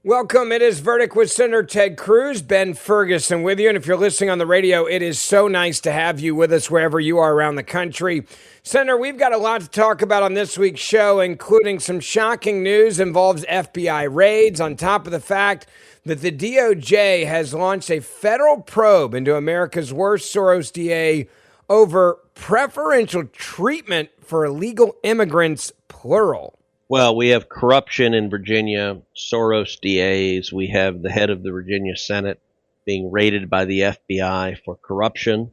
Welcome. It is Verdict with Senator Ted Cruz, Ben Ferguson with you. And if you're listening on the radio, it is so nice to have you with us wherever you are around the country. Senator, we've got a lot to talk about on this week's show, including some shocking news involves FBI raids, on top of the fact that the DOJ has launched a federal probe into America's worst Soros DA over preferential treatment for illegal immigrants, plural. Well, we have corruption in Virginia, Soros DAs. We have the head of the Virginia Senate being raided by the FBI for corruption.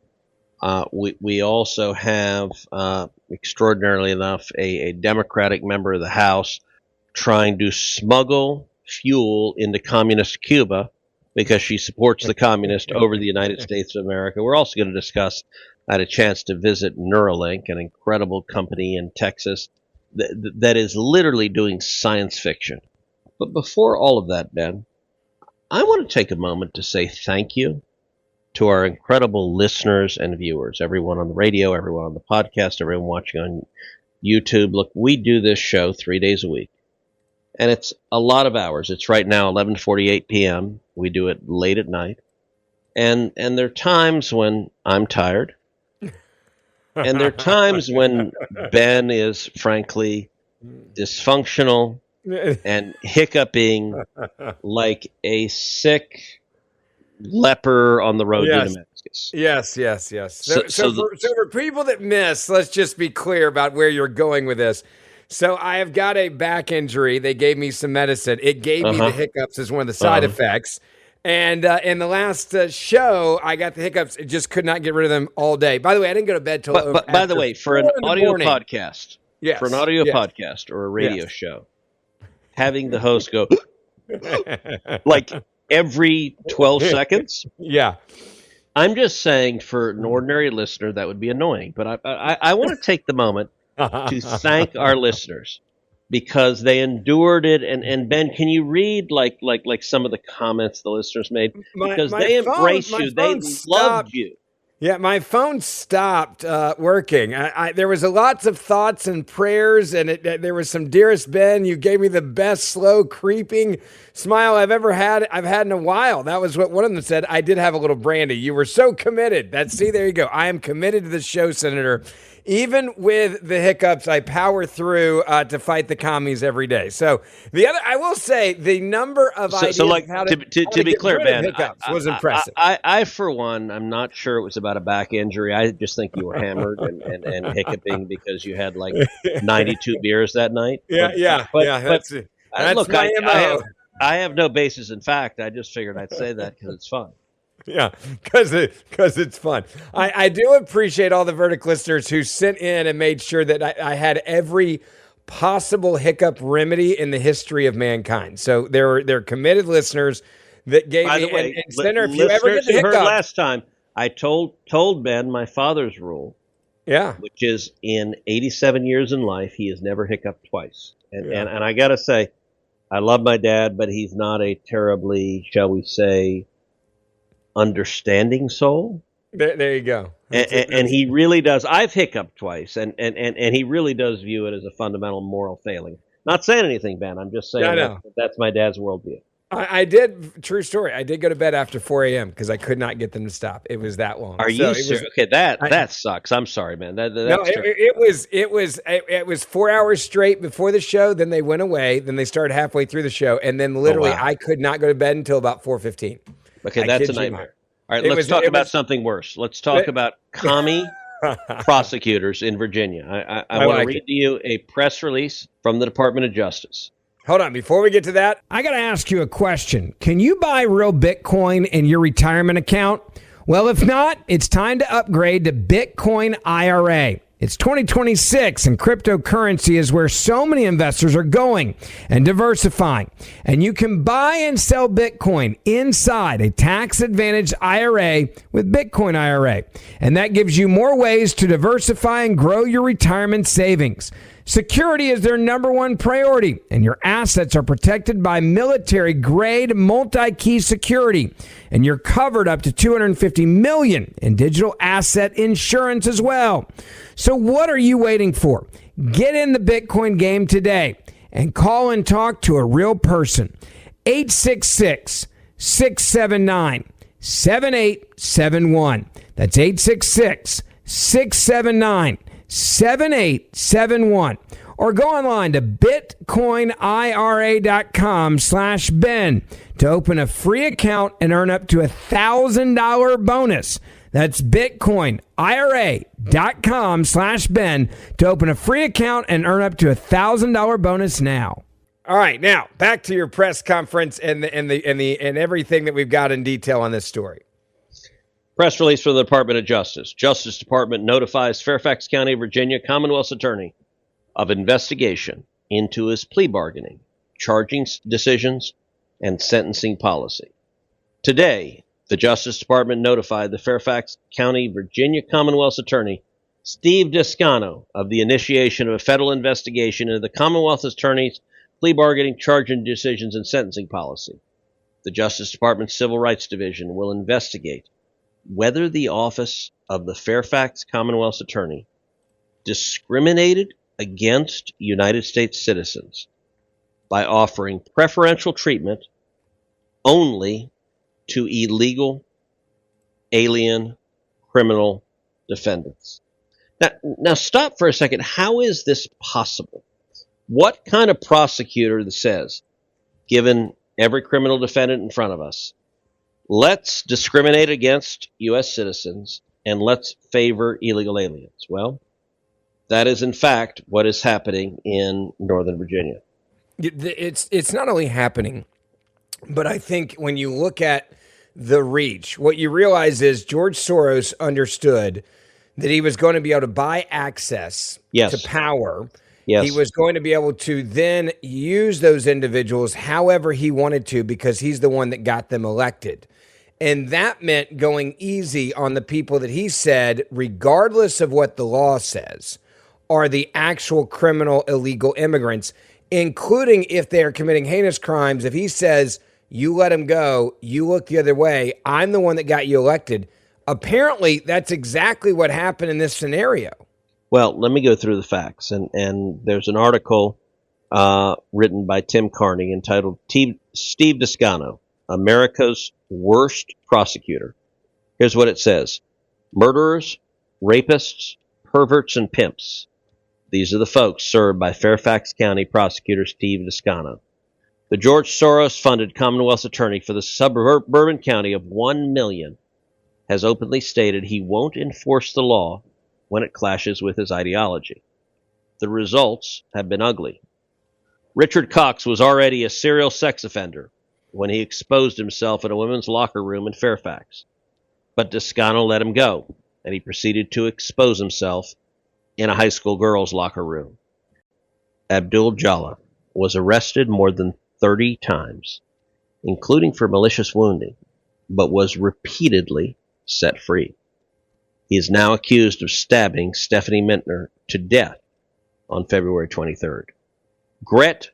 We also have, extraordinarily enough, a Democratic member of the House trying to smuggle fuel into communist Cuba because she supports the communist over the United States of America. We're also going to discuss, I had a chance to visit Neuralink, an incredible company in Texas that is literally doing science fiction. But before all of that, Ben, I want to take a moment to say thank you to our incredible listeners and viewers, everyone on the radio, everyone on the podcast, everyone watching on YouTube. Look, we do this show 3 days a week, and it's a lot of hours. It's right now 11:48 p.m. We do it late at night, and there are times when I'm tired. And there are times when Ben is, frankly, dysfunctional and hiccuping like a sick leper on the road to Damascus. Yes. So for people that miss, let's just be clear about where you're going with this. So I have got a back injury. They gave me some medicine. It gave me the hiccups as one of the side effects. And in the last show, I got the hiccups. I just could not get rid of them all day. By the way, I didn't go to bed till. But by the way, for an audio podcast, podcast or a radio show, having the host go like every 12 seconds. Yeah. I'm just saying, for an ordinary listener, that would be annoying. But I want to take the moment to thank our listeners, because they endured it. And Ben, can you read like some of the comments the listeners made? Because they embrace you. They loved you. Yeah, my phone stopped working. There was lots of thoughts and prayers, and there was some, dearest Ben, you gave me the best slow creeping smile I've had in a while. That was what one of them said. I did have a little brandy. You were so committed. There you go. I am committed to this show, Senator. Even with the hiccups, I power through to fight the commies every day. So I will say, the number of ideas like, how to be clear, Ben, hiccups was impressive. I, for one, I'm not sure it was about a back injury. I just think you were hammered and hiccuping because you had like 92 beers that night. That's look, my MO. I have no basis in fact. I just figured I'd say that because it's fun. Yeah, because it's fun. I do appreciate all the Verdict listeners who sent in and made sure that I had every possible hiccup remedy in the history of mankind. So they're committed listeners that gave me. By the way, and Senator, if you ever get the hiccup, heard last time, I told Ben my father's rule. Yeah, which is in 87 years in life, he has never hiccuped twice. And I got to say, I love my dad, but he's not a terribly, shall we say, understanding soul. There you go. And he really does. I've hiccuped twice, and he really does view it as a fundamental moral failing. Not saying anything, Ben. I'm just saying that's my dad's worldview. I did, true story, I did go to bed after 4 a.m. because I could not get them to stop. It was that long. Are you serious? Okay, that sucks. I'm sorry, man. It was 4 hours straight before the show. Then they went away. Then they started halfway through the show. And then literally I could not go to bed until about 4:15. Okay, that's a nightmare. All right, let's talk about something worse. Let's talk about commie prosecutors in Virginia. I want to read to you a press release from the Department of Justice. Hold on. Before we get to that, I got to ask you a question. Can you buy real Bitcoin in your retirement account? Well, if not, it's time to upgrade to Bitcoin IRA. It's 2026, and cryptocurrency is where so many investors are going and diversifying. And you can buy and sell Bitcoin inside a tax-advantaged IRA with Bitcoin IRA. And that gives you more ways to diversify and grow your retirement savings. Security is their number one priority, and your assets are protected by military-grade multi-key security, and you're covered up to $250 million in digital asset insurance as well. So what are you waiting for? Get in the Bitcoin game today and call and talk to a real person. 866-679-7871. That's 866-679-7871. Or go online to bitcoinira.com/Ben to open a free account and earn up to $1,000 bonus. That's bitcoinira.com/Ben to open a free account and earn up to $1,000 bonus now. All right, now back to your press conference and everything that we've got in detail on this story. Press release from the Department of Justice. Justice Department notifies Fairfax County, Virginia, Commonwealth's attorney of investigation into his plea bargaining, charging decisions, and sentencing policy. Today, the Justice Department notified the Fairfax County, Virginia, Commonwealth's attorney, Steve Descano, of the initiation of a federal investigation into the Commonwealth's attorney's plea bargaining, charging decisions, and sentencing policy. The Justice Department's Civil Rights Division will investigate whether the office of the Fairfax Commonwealth's attorney discriminated against United States citizens by offering preferential treatment only to illegal alien criminal defendants. Now stop for a second. How is this possible? What kind of prosecutor that says, given every criminal defendant in front of us, let's discriminate against U.S. citizens and let's favor illegal aliens? Well, that is, in fact, what is happening in Northern Virginia. It's not only happening, but I think when you look at the reach, what you realize is George Soros understood that he was going to be able to buy access to power. Yes. He was going to be able to then use those individuals however he wanted to because he's the one that got them elected. And that meant going easy on the people that he said, regardless of what the law says, are the actual criminal illegal immigrants, including if they are committing heinous crimes. If he says, you let them go, you look the other way, I'm the one that got you elected. Apparently, that's exactly what happened in this scenario. Well, let me go through the facts. And there's an article written by Tim Carney entitled Steve Descano, America's Worst Prosecutor. Here's what it says. Murderers, rapists, perverts, and pimps. These are the folks served by Fairfax County Prosecutor Steve Descano. The George Soros-funded Commonwealth's attorney for the suburban county of 1 million has openly stated he won't enforce the law when it clashes with his ideology. The results have been ugly. Richard Cox was already a serial sex offender when he exposed himself in a women's locker room in Fairfax. But Descano let him go, and he proceeded to expose himself in a high school girls' locker room. Abdul Jallah was arrested more than 30 times, including for malicious wounding, but was repeatedly set free. He is now accused of stabbing Stephanie Mintner to death on February 23rd. Gret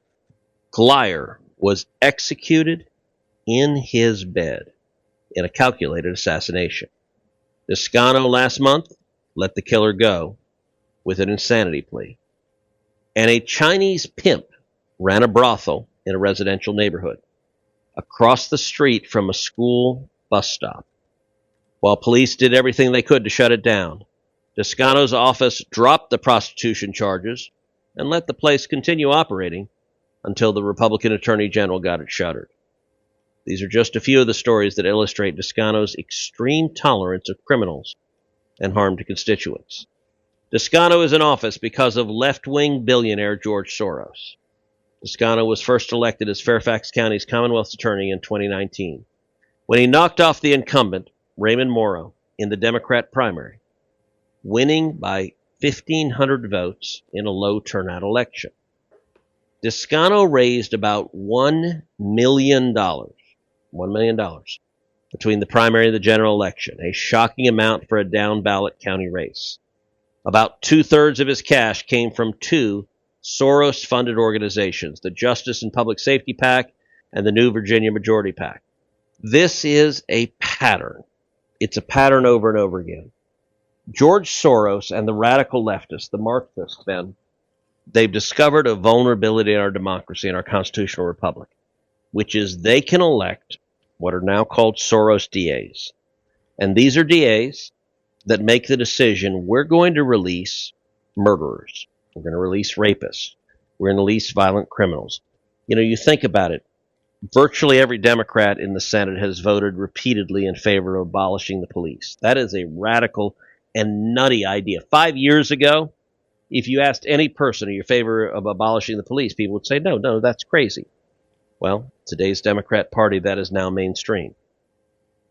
Glyer was executed in his bed in a calculated assassination. Descano last month let the killer go with an insanity plea. And a Chinese pimp ran a brothel in a residential neighborhood across the street from a school bus stop. While police did everything they could to shut it down, Descano's office dropped the prostitution charges and let the place continue operating until the Republican Attorney General got it shuttered. These are just a few of the stories that illustrate Descano's extreme tolerance of criminals and harm to constituents. Descano is in office because of left-wing billionaire George Soros. Descano was first elected as Fairfax County's Commonwealth's attorney in 2019, when he knocked off the incumbent, Raymond Morrow, in the Democrat primary, winning by 1,500 votes in a low-turnout election. Descano raised about $1 million between the primary and the general election, a shocking amount for a down-ballot county race. About two-thirds of his cash came from two Soros-funded organizations, the Justice and Public Safety PAC and the New Virginia Majority PAC. This is a pattern. It's a pattern over and over again. George Soros and the radical leftists, the Marxists, then, they've discovered a vulnerability in our democracy and our constitutional republic. which is they can elect what are now called Soros DAs. And these are DAs that make the decision, we're going to release murderers. We're going to release rapists. We're going to release violent criminals. You know, you think about it. Virtually every Democrat in the Senate has voted repeatedly in favor of abolishing the police. That is a radical and nutty idea. 5 years ago, if you asked any person in your favor of abolishing the police, people would say, no, that's crazy. Well, today's Democrat Party, that is now mainstream.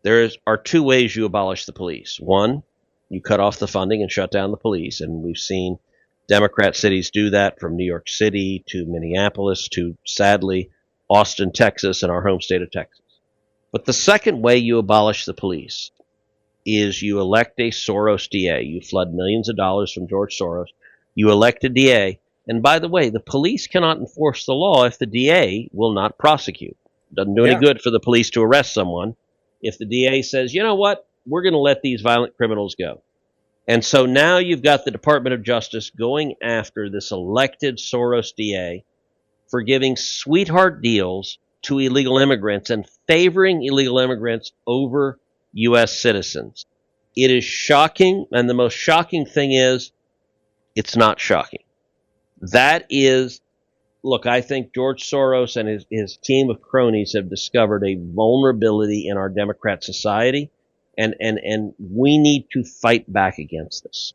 There are two ways you abolish the police. One, you cut off the funding and shut down the police, and we've seen Democrat cities do that, from New York City to Minneapolis to, sadly, Austin, Texas, and our home state of Texas. But the second way you abolish the police is you elect a Soros DA. You flood millions of dollars from George Soros. You elect a DA. And by the way, the police cannot enforce the law if the DA will not prosecute. Doesn't do any good for the police to arrest someone if the DA says, you know what, we're going to let these violent criminals go. And so now you've got the Department of Justice going after this elected Soros DA for giving sweetheart deals to illegal immigrants and favoring illegal immigrants over U.S. citizens. It is shocking, and the most shocking thing is, it's not shocking. That is, look, I think George Soros and his team of cronies have discovered a vulnerability in our Democrat society, and we need to fight back against this.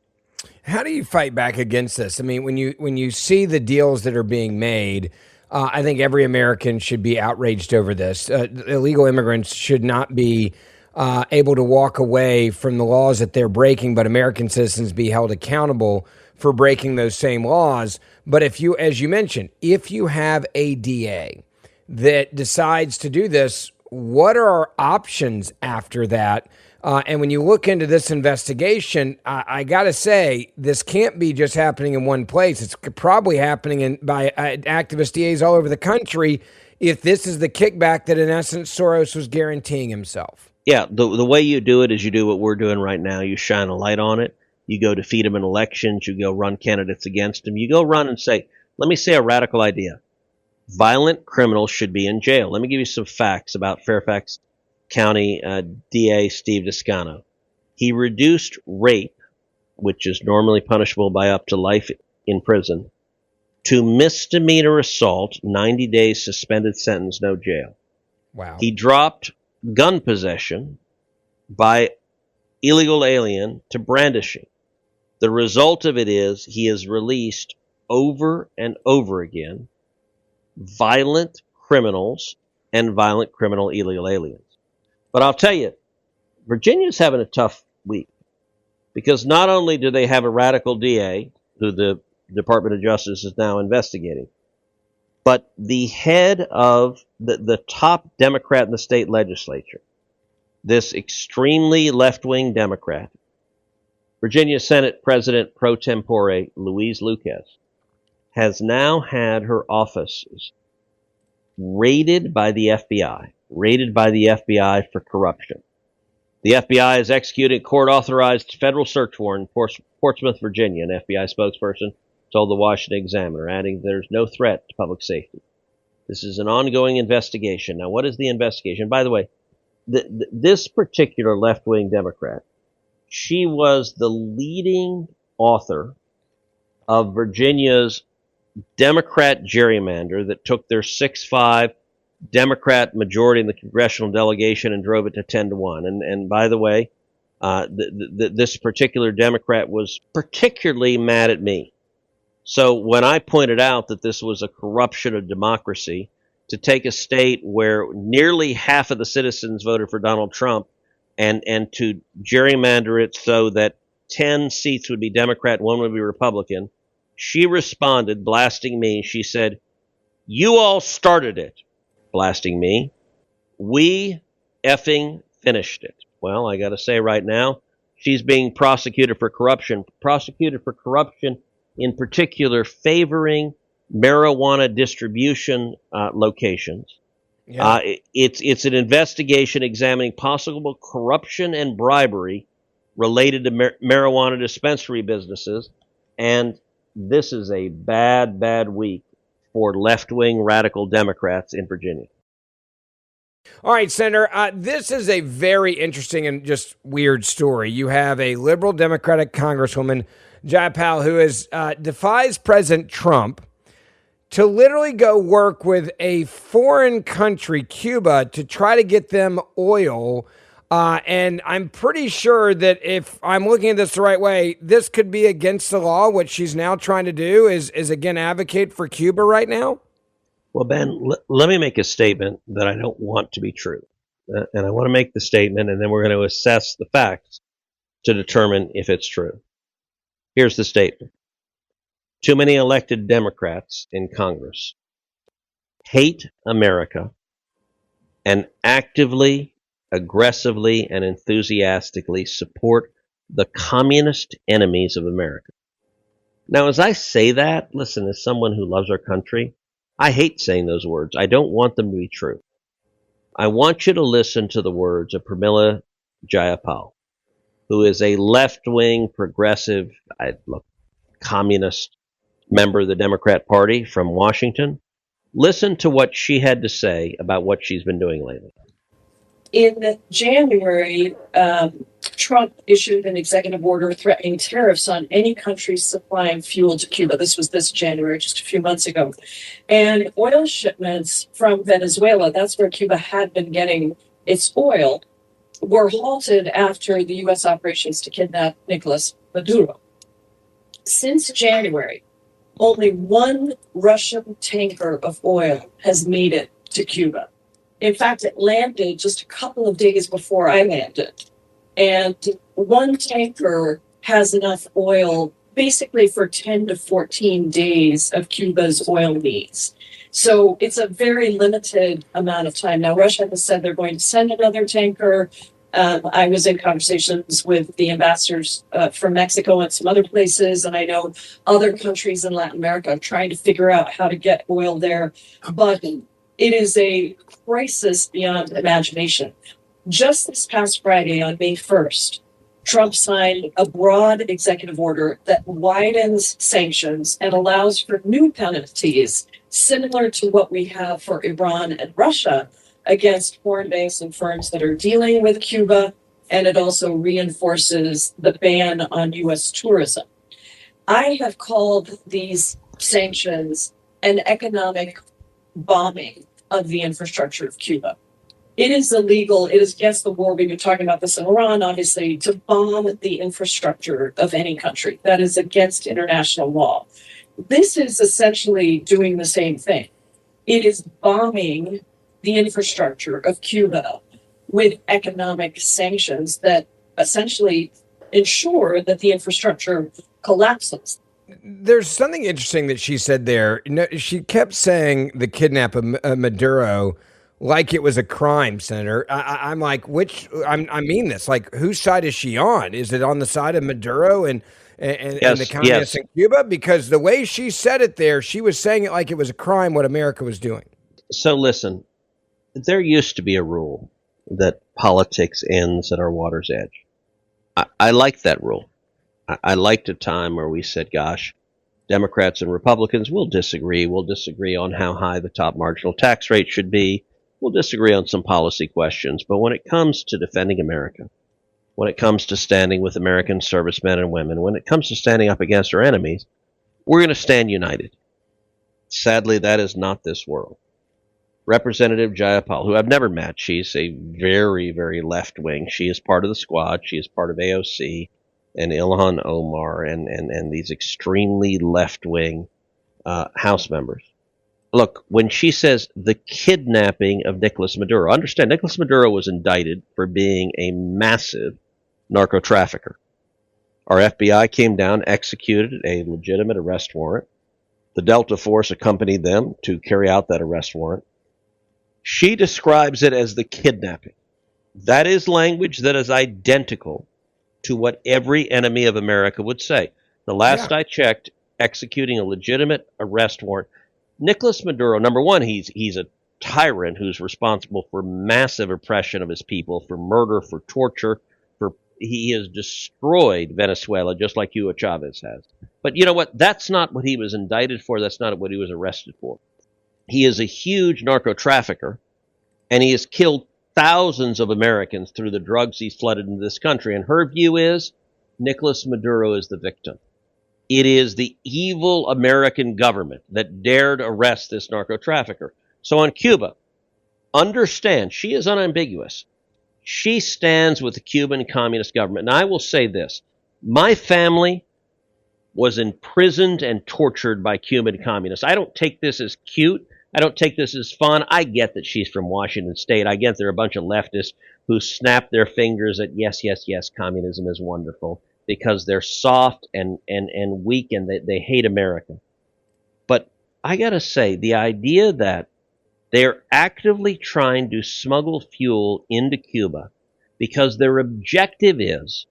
How do you fight back against this? I mean, when you see the deals that are being made, I think every American should be outraged over this. Illegal immigrants should not be able to walk away from the laws that they're breaking, but American citizens be held accountable for breaking those same laws. But if you, as you mentioned, if you have a DA that decides to do this, what are our options after that? And when you look into this investigation, I got to say, this can't be just happening in one place. It's probably happening by activist DAs all over the country, if this is the kickback that, in essence, Soros was guaranteeing himself. Yeah, the way you do it is you do what we're doing right now. You shine a light on it. You go defeat them in elections. You go run candidates against them. You go run and say, let me say a radical idea. Violent criminals should be in jail. Let me give you some facts about Fairfax County DA Steve Descano. He reduced rape, which is normally punishable by up to life in prison, to misdemeanor assault, 90 days suspended sentence, no jail. Wow. He dropped gun possession by illegal alien to brandishing. The result of it is he has released over and over again violent criminals and violent criminal illegal aliens. But I'll tell you, Virginia's having a tough week, because not only do they have a radical DA who the Department of Justice is now investigating, but the head of the top Democrat in the state legislature, this extremely left-wing Democrat, Virginia Senate President pro tempore Louise, has now had her offices raided by the FBI for corruption. The FBI has executed a court-authorized federal search warrant in Portsmouth, Virginia, an FBI spokesperson told the Washington Examiner, adding there's no threat to public safety. This is an ongoing investigation. Now, what is the investigation? By the way, this particular left-wing Democrat, she was the leading author of Virginia's Democrat gerrymander that took their 6-5 Democrat majority in the congressional delegation and drove it to 10-1. And by the way, this particular Democrat was particularly mad at me. So when I pointed out that this was a corruption of democracy, to take a state where nearly half of the citizens voted for Donald Trump and to gerrymander it so that 10 seats would be Democrat, 1 would be Republican, she responded, blasting me. She said, "You all started it," blasting me. "We effing finished it." Well, I got to say right now, she's being prosecuted for corruption in particular favoring marijuana distribution locations. Yeah. It's an investigation examining possible corruption and bribery related to marijuana dispensary businesses, and this is a bad week for left-wing radical Democrats in Virginia. All right, Senator, this is a very interesting and just weird story. You have a liberal Democratic Congresswoman, Jayapal, who defies President Trump to literally go work with a foreign country, Cuba, to try to get them oil. And I'm pretty sure that if I'm looking at this the right way, this could be against the law. What she's now trying to do is again, advocate for Cuba right now. Well, Ben, let me make a statement that I don't want to be true. And I want to make the statement, and then we're going to assess the facts to determine if it's true. Here's the statement. Too many elected Democrats in Congress hate America and actively, aggressively, and enthusiastically support the communist enemies of America. Now, as I say that, listen, as someone who loves our country, I hate saying those words. I don't want them to be true. I want you to listen to the words of Pramila Jayapal, who is a left-wing, progressive, communist member of the Democrat Party from Washington. Listen to what she had to say about what she's been doing lately. In January, Trump issued an executive order threatening tariffs on any country supplying fuel to Cuba. This was this January, just a few months ago. And oil shipments from Venezuela, that's where Cuba had been getting its oil, were halted after the U.S. operations to kidnap Nicolas Maduro. Since January, only one Russian tanker of oil has made it to Cuba. In fact, it landed just a couple of days before I landed. And one tanker has enough oil basically for 10 to 14 days of Cuba's oil needs. So it's a very limited amount of time. Now, Russia has said they're going to send another tanker. I was in conversations with the ambassadors from Mexico and some other places, and I know other countries in Latin America are trying to figure out how to get oil there. But it is a crisis beyond imagination. Just this past Friday, on May 1st, Trump signed a broad executive order that widens sanctions and allows for new penalties similar to what we have for Iran and Russia against foreign banks and firms that are dealing with Cuba, and it also reinforces the ban on U.S. tourism. I have called these sanctions an economic bombing of the infrastructure of Cuba. It is illegal. It is against the war. We've been talking about this in Iran, obviously, to bomb the infrastructure of any country. That is against international law. This is essentially doing the same thing. It is bombing the infrastructure of Cuba with economic sanctions that essentially ensure that the infrastructure collapses. There's something interesting that she said there. She kept saying the kidnap of Maduro like it was a crime, Senator. I'm like, I mean this. Like, whose side is she on? Is it on the side of Maduro and the communists in Cuba? Because the way she said it there, she was saying it like it was a crime what America was doing. So listen, there used to be a rule that politics ends at our water's edge. I like that rule. I liked a time where we said, gosh, Democrats and Republicans will disagree. We'll disagree on how high the top marginal tax rate should be. We'll disagree on some policy questions. But when it comes to defending America, when it comes to standing with American servicemen and women, when it comes to standing up against our enemies, we're going to stand united. Sadly, that is not this world. Representative Jayapal, who I've never met, she's a very, very left-wing. She is part of the squad. She is part of AOC and Ilhan Omar and these extremely left-wing House members. Look, when she says the kidnapping of Nicolas Maduro, understand Nicolas Maduro was indicted for being a massive narco trafficker. Our FBI came down, executed a legitimate arrest warrant. The Delta Force accompanied them to carry out that arrest warrant. She describes it as the kidnapping. That is language that is identical to what every enemy of America would say. The last I checked, executing a legitimate arrest warrant. Nicolas Maduro, number one, he's a tyrant who's responsible for massive oppression of his people, for murder, for torture, he has destroyed Venezuela just like Hugo Chavez has. But you know what? That's not what he was indicted for. That's not what he was arrested for. He is a huge narco trafficker, and he has killed thousands of Americans through the drugs he flooded into this country. And her view is Nicolas Maduro is the victim. It is the evil American government that dared arrest this narco trafficker. So on Cuba, understand, she is unambiguous. She stands with the Cuban Communist government. And I will say this, my family was imprisoned and tortured by Cuban communists. I don't take this as cute. I don't take this as fun. I get that she's from Washington State. I get there are a bunch of leftists who snap their fingers at yes, yes, yes, communism is wonderful because they're soft and weak and they hate America. But I got to say, the idea that they're actively trying to smuggle fuel into Cuba because their objective is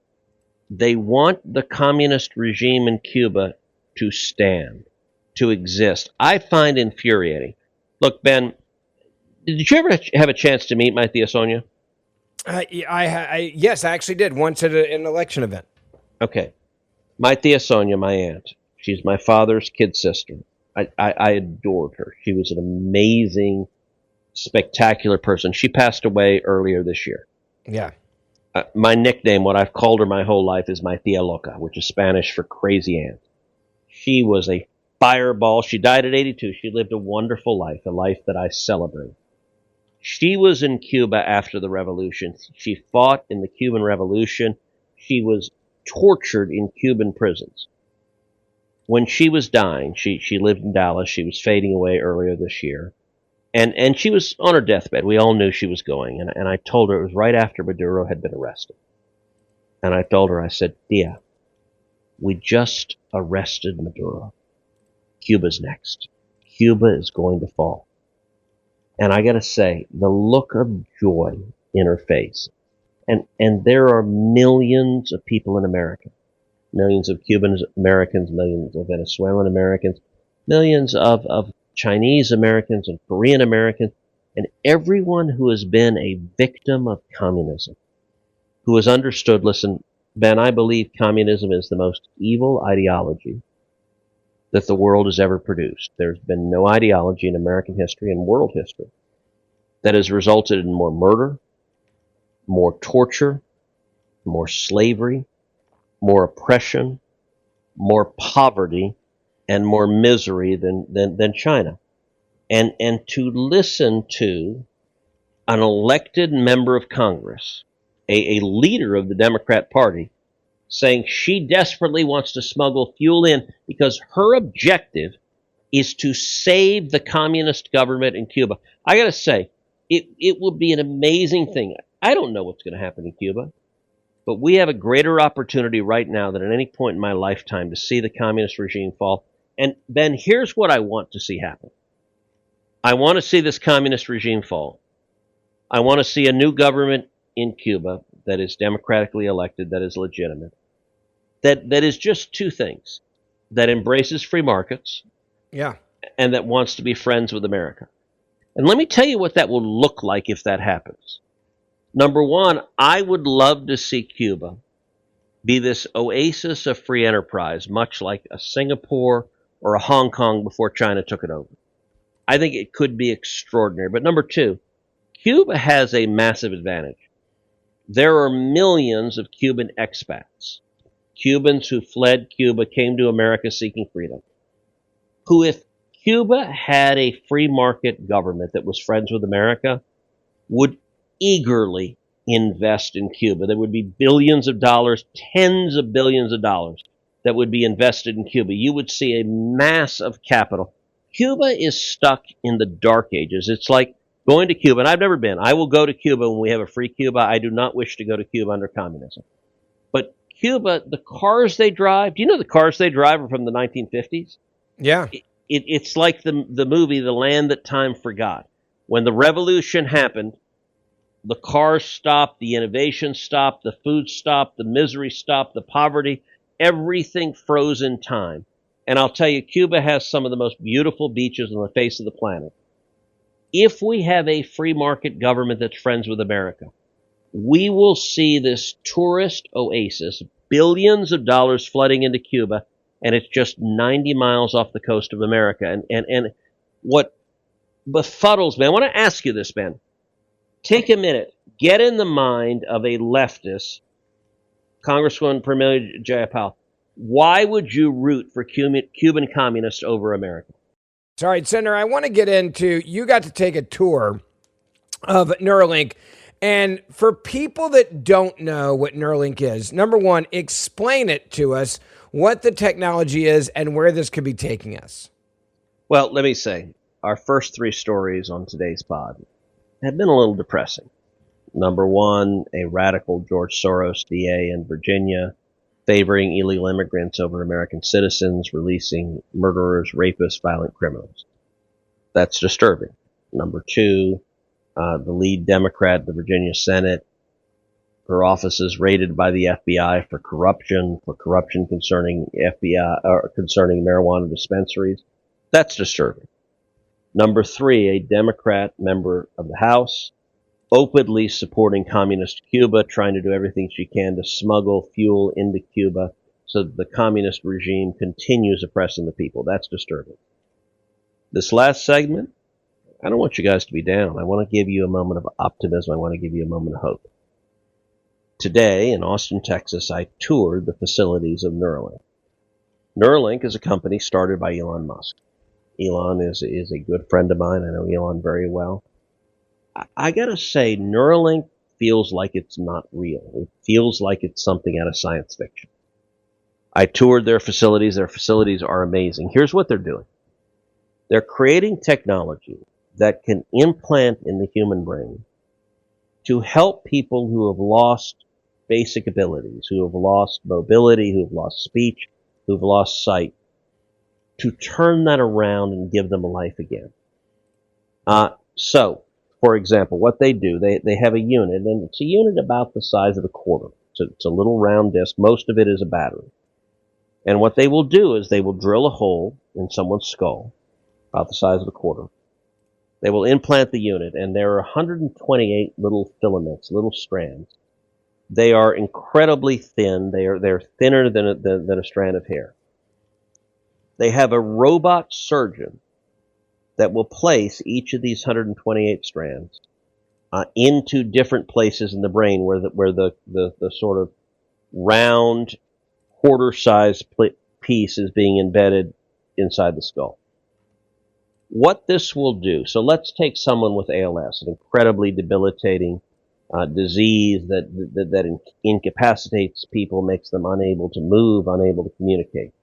they want the communist regime in Cuba to stand, to exist, I find infuriating. Look, Ben, did you ever have a chance to meet my Tia Sonia? Yes, I actually did once at an election event. Okay. My Tia Sonia, my aunt, she's my father's kid sister. I adored her. She was an amazing, spectacular person. She passed away earlier this year. Yeah. My nickname, what I've called her my whole life, is my Tia Loca, which is Spanish for crazy aunt. She was a fireball. She died at 82. She lived a wonderful life, a life that I celebrate. She was in Cuba after the revolution. She fought in the Cuban Revolution. She was tortured in Cuban prisons. When she was dying, she lived in Dallas. She was fading away earlier this year. And she was on her deathbed. We all knew she was going. And I told her, it was right after Maduro had been arrested. And I told her, I said, Tia, we just arrested Maduro. Cuba's next. Cuba is going to fall. And I got to say, the look of joy in her face. And there are millions of people in America. Millions of Cuban Americans, millions of Venezuelan Americans, millions of Chinese Americans and Korean Americans, and everyone who has been a victim of communism, who has understood, listen, Ben, I believe communism is the most evil ideology that the world has ever produced. There's been no ideology in American history and world history that has resulted in more murder, more torture, more slavery, more oppression, more poverty, and more misery than China. And to listen to an elected member of Congress, a leader of the Democrat Party, saying she desperately wants to smuggle fuel in because her objective is to save the communist government in Cuba. I got to say, it will be an amazing thing. I don't know what's going to happen in Cuba, but we have a greater opportunity right now than at any point in my lifetime to see the communist regime fall. And Ben, here's what I want to see happen. I want to see this communist regime fall. I want to see a new government in Cuba that is democratically elected, that is legitimate, that is just two things, that embraces free markets, yeah, and that wants to be friends with America. And let me tell you what that will look like if that happens. Number one, I would love to see Cuba be this oasis of free enterprise, much like a Singapore or a Hong Kong before China took it over. I think it could be extraordinary. But number two, Cuba has a massive advantage. There are millions of Cuban expats, Cubans who fled Cuba, came to America seeking freedom, who, if Cuba had a free market government that was friends with America, would eagerly invest in Cuba. There would be billions of dollars, tens of billions of dollars that would be invested in Cuba. You would see a mass of capital. Cuba is stuck in the dark ages. It's like going to Cuba, and I've never been. I will go to Cuba when we have a free Cuba. I do not wish to go to Cuba under communism. But Cuba, the cars they drive, do you know the cars they drive are from the 1950s? Yeah. It's like the movie The Land That Time Forgot. When the revolution happened, the cars stopped, the innovation stopped, the food stopped, the misery stopped, the poverty, everything froze in time. And I'll tell you, Cuba has some of the most beautiful beaches on the face of the planet. If we have a free market government that's friends with America, we will see this tourist oasis, billions of dollars flooding into Cuba, and it's just 90 miles off the coast of America. And what befuddles me, I want to ask you this, Ben. Take a minute. Get in the mind of a leftist, Congresswoman Pramila Jayapal. Why would you root for Cuban communists over America? Sorry, Senator, I want to get into, you got to take a tour of Neuralink. And for people that don't know what Neuralink is, number one, explain it to us, what the technology is and where this could be taking us. Well, let me say, our first three stories on today's pod have been a little depressing. Number one, a radical George Soros DA in Virginia favoring illegal immigrants over American citizens, releasing murderers, rapists, violent criminals. That's disturbing. Number two, the lead Democrat in the Virginia Senate, her office is raided by the FBI for corruption concerning FBI or concerning marijuana dispensaries. That's disturbing. Number three, a Democrat member of the House openly supporting communist Cuba, trying to do everything she can to smuggle fuel into Cuba so that the communist regime continues oppressing the people. That's disturbing. This last segment, I don't want you guys to be down. I want to give you a moment of optimism. I want to give you a moment of hope. Today in Austin, Texas, I toured the facilities of Neuralink. Neuralink is a company started by Elon Musk. Elon is a good friend of mine. I know Elon very well. I gotta say, Neuralink feels like it's not real. It feels like it's something out of science fiction. I toured their facilities. Their facilities are amazing. Here's what they're doing. They're creating technology that can implant in the human brain to help people who have lost basic abilities, who have lost mobility, who have lost speech, who have lost sight, to turn that around and give them a life again. So, for example, what they do, they have a unit, and it's a unit about the size of a quarter. It's a little round disc. Most of it is a battery. And what they will do is they will drill a hole in someone's skull, about the size of a quarter. They will implant the unit, and there are 128 little filaments, little strands. They are incredibly thin. They're thinner than a strand of hair. They have a robot surgeon that will place each of these 128 strands into different places in the brain where the sort of round quarter-sized piece is being embedded inside the skull. What this will do, so let's take someone with ALS, an incredibly debilitating disease that incapacitates people, makes them unable to move, unable to communicate.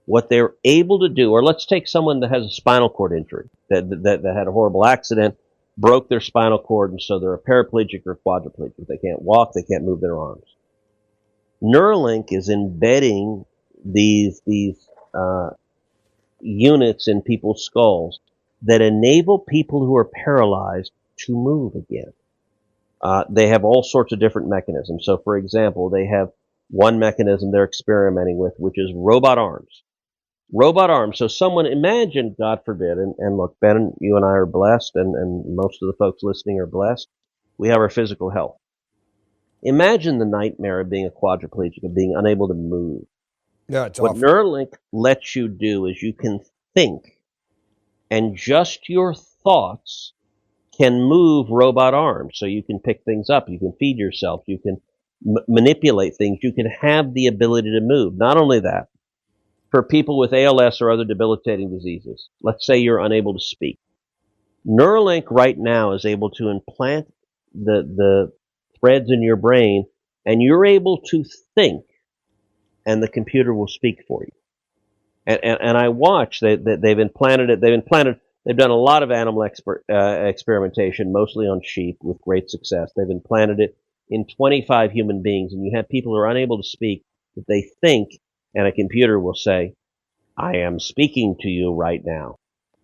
What they're able to do, or let's take someone that has a spinal cord injury, that had a horrible accident, broke their spinal cord, and so they're a paraplegic or quadriplegic. They can't walk, they can't move their arms. Neuralink is embedding these units in people's skulls that enable people who are paralyzed to move again. They have all sorts of different mechanisms. So, for example, they have one mechanism they're experimenting with, which is robot arms. Robot arms. So someone, imagine, God forbid, and look, Ben, you and I are blessed, and most of the folks listening are blessed. We have our physical health. Imagine the nightmare of being a quadriplegic, of being unable to move. No, it's What awful. Neuralink lets you do is you can think, and just your thoughts can move robot arms. So you can pick things up, you can feed yourself, you can manipulate things, you can have the ability to move. Not only that, for people with ALS or other debilitating diseases, let's say you're unable to speak. Neuralink right now is able to implant the threads in your brain, and you're able to think, and the computer will speak for you. And I watch that they've implanted it. They've done a lot of animal experimentation, mostly on sheep, with great success. They've implanted it in 25 human beings, and you have people who are unable to speak, that they think, and a computer will say, I am speaking to you right now.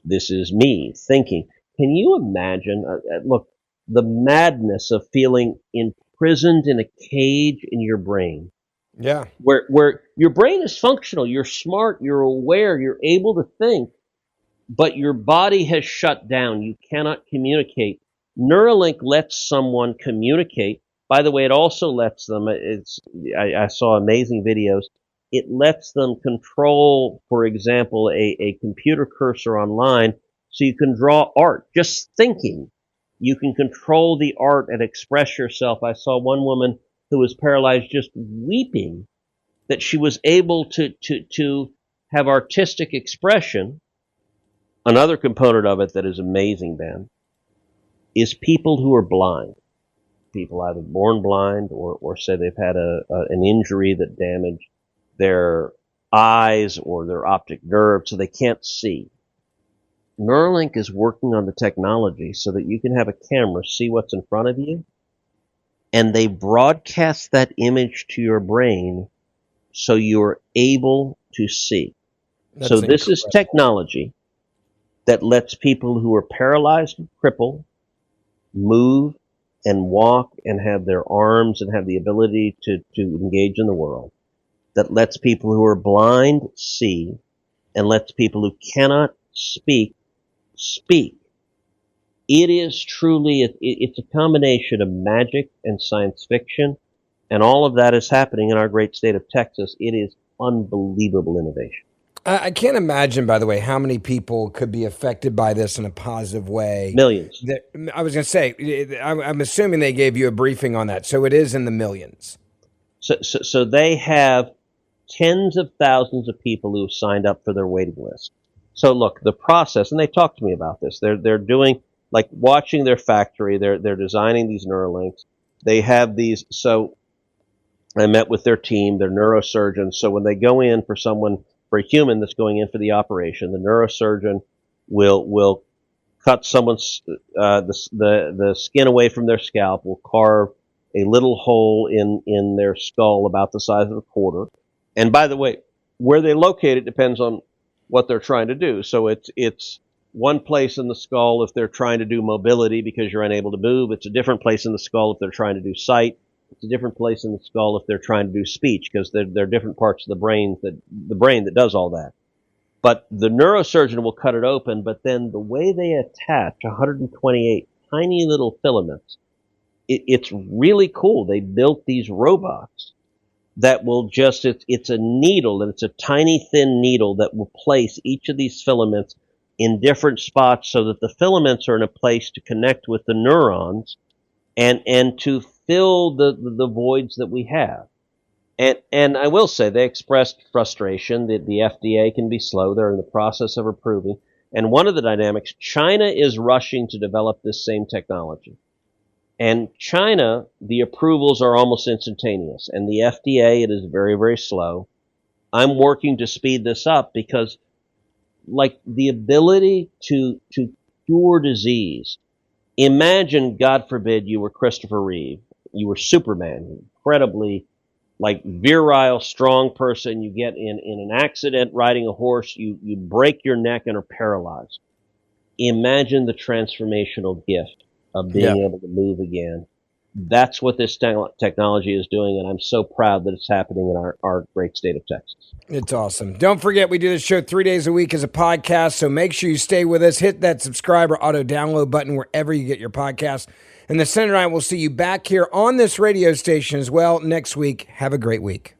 This is me thinking. Can you imagine, look, the madness of feeling imprisoned in a cage in your brain? Yeah. Where your brain is functional, you're smart, you're aware, you're able to think, but your body has shut down. You cannot communicate. Neuralink lets someone communicate. By the way, it also lets them, I saw amazing videos. It lets them control, for example, a computer cursor online, so you can draw art, just thinking. You can control the art and express yourself. I saw one woman who was paralyzed just weeping that she was able to have artistic expression. Another component of it that is amazing, Ben, is people who are blind. People either born blind or say they've had an injury that damaged their eyes or their optic nerve so they can't see. Neuralink is working on the technology so that you can have a camera see what's in front of you, and they broadcast that image to your brain so you're able to see. That's so this incredible. is technology that lets people who are paralyzed and crippled move and walk and have their arms and have the ability to engage in the world, that lets people who are blind see, and lets people who cannot speak. It is truly, it's a combination of magic and science fiction, and all of that is happening in our great state of Texas. It is unbelievable innovation. I can't imagine, by the way, how many people could be affected by this in a positive way. Millions. I was going to say, I'm assuming they gave you a briefing on that, so it is in the millions. So they have tens of thousands of people who have signed up for their waiting list. So look, the process, and they talked to me about this. They're doing, like, watching their factory. They're designing these Neuralinks. They have these. So I met with their team, their neurosurgeons. So when they go in for a human that's going in for the operation, the neurosurgeon will cut someone's the skin away from their scalp, will carve a little hole in their skull about the size of a quarter. And by the way, where they locate it depends on what they're trying to do. So it's one place in the skull if they're trying to do mobility because you're unable to move. It's a different place in the skull if they're trying to do sight. It's a different place in the skull if they're trying to do speech, because there are different parts of the brain that does all that. But the neurosurgeon will cut it open, but then the way they attach 128 tiny little filaments, it's really cool. They built these robots that will it's a needle, and it's a tiny thin needle that will place each of these filaments in different spots so that the filaments are in a place to connect with the neurons and to fill the voids that we have. And I will say they expressed frustration that the FDA can be slow. They're in the process of approving. And one of the dynamics, China is rushing to develop this same technology. And China, the approvals are almost instantaneous. And the FDA, it is very, very slow. I'm working to speed this up because, like, the ability to cure disease. Imagine, God forbid, you were Christopher Reeve. You were Superman, incredibly, like, virile, strong person. You get in an accident riding a horse. You break your neck and are paralyzed. Imagine the transformational gift of being able to move again. That's what this technology is doing, and I'm so proud that it's happening in our great state of Texas. It's awesome. Don't forget, we do this show 3 days a week as a podcast, so make sure you stay with us. Hit that subscribe or auto-download button wherever you get your podcasts. And the Senator and I will see you back here on this radio station as well next week. Have a great week.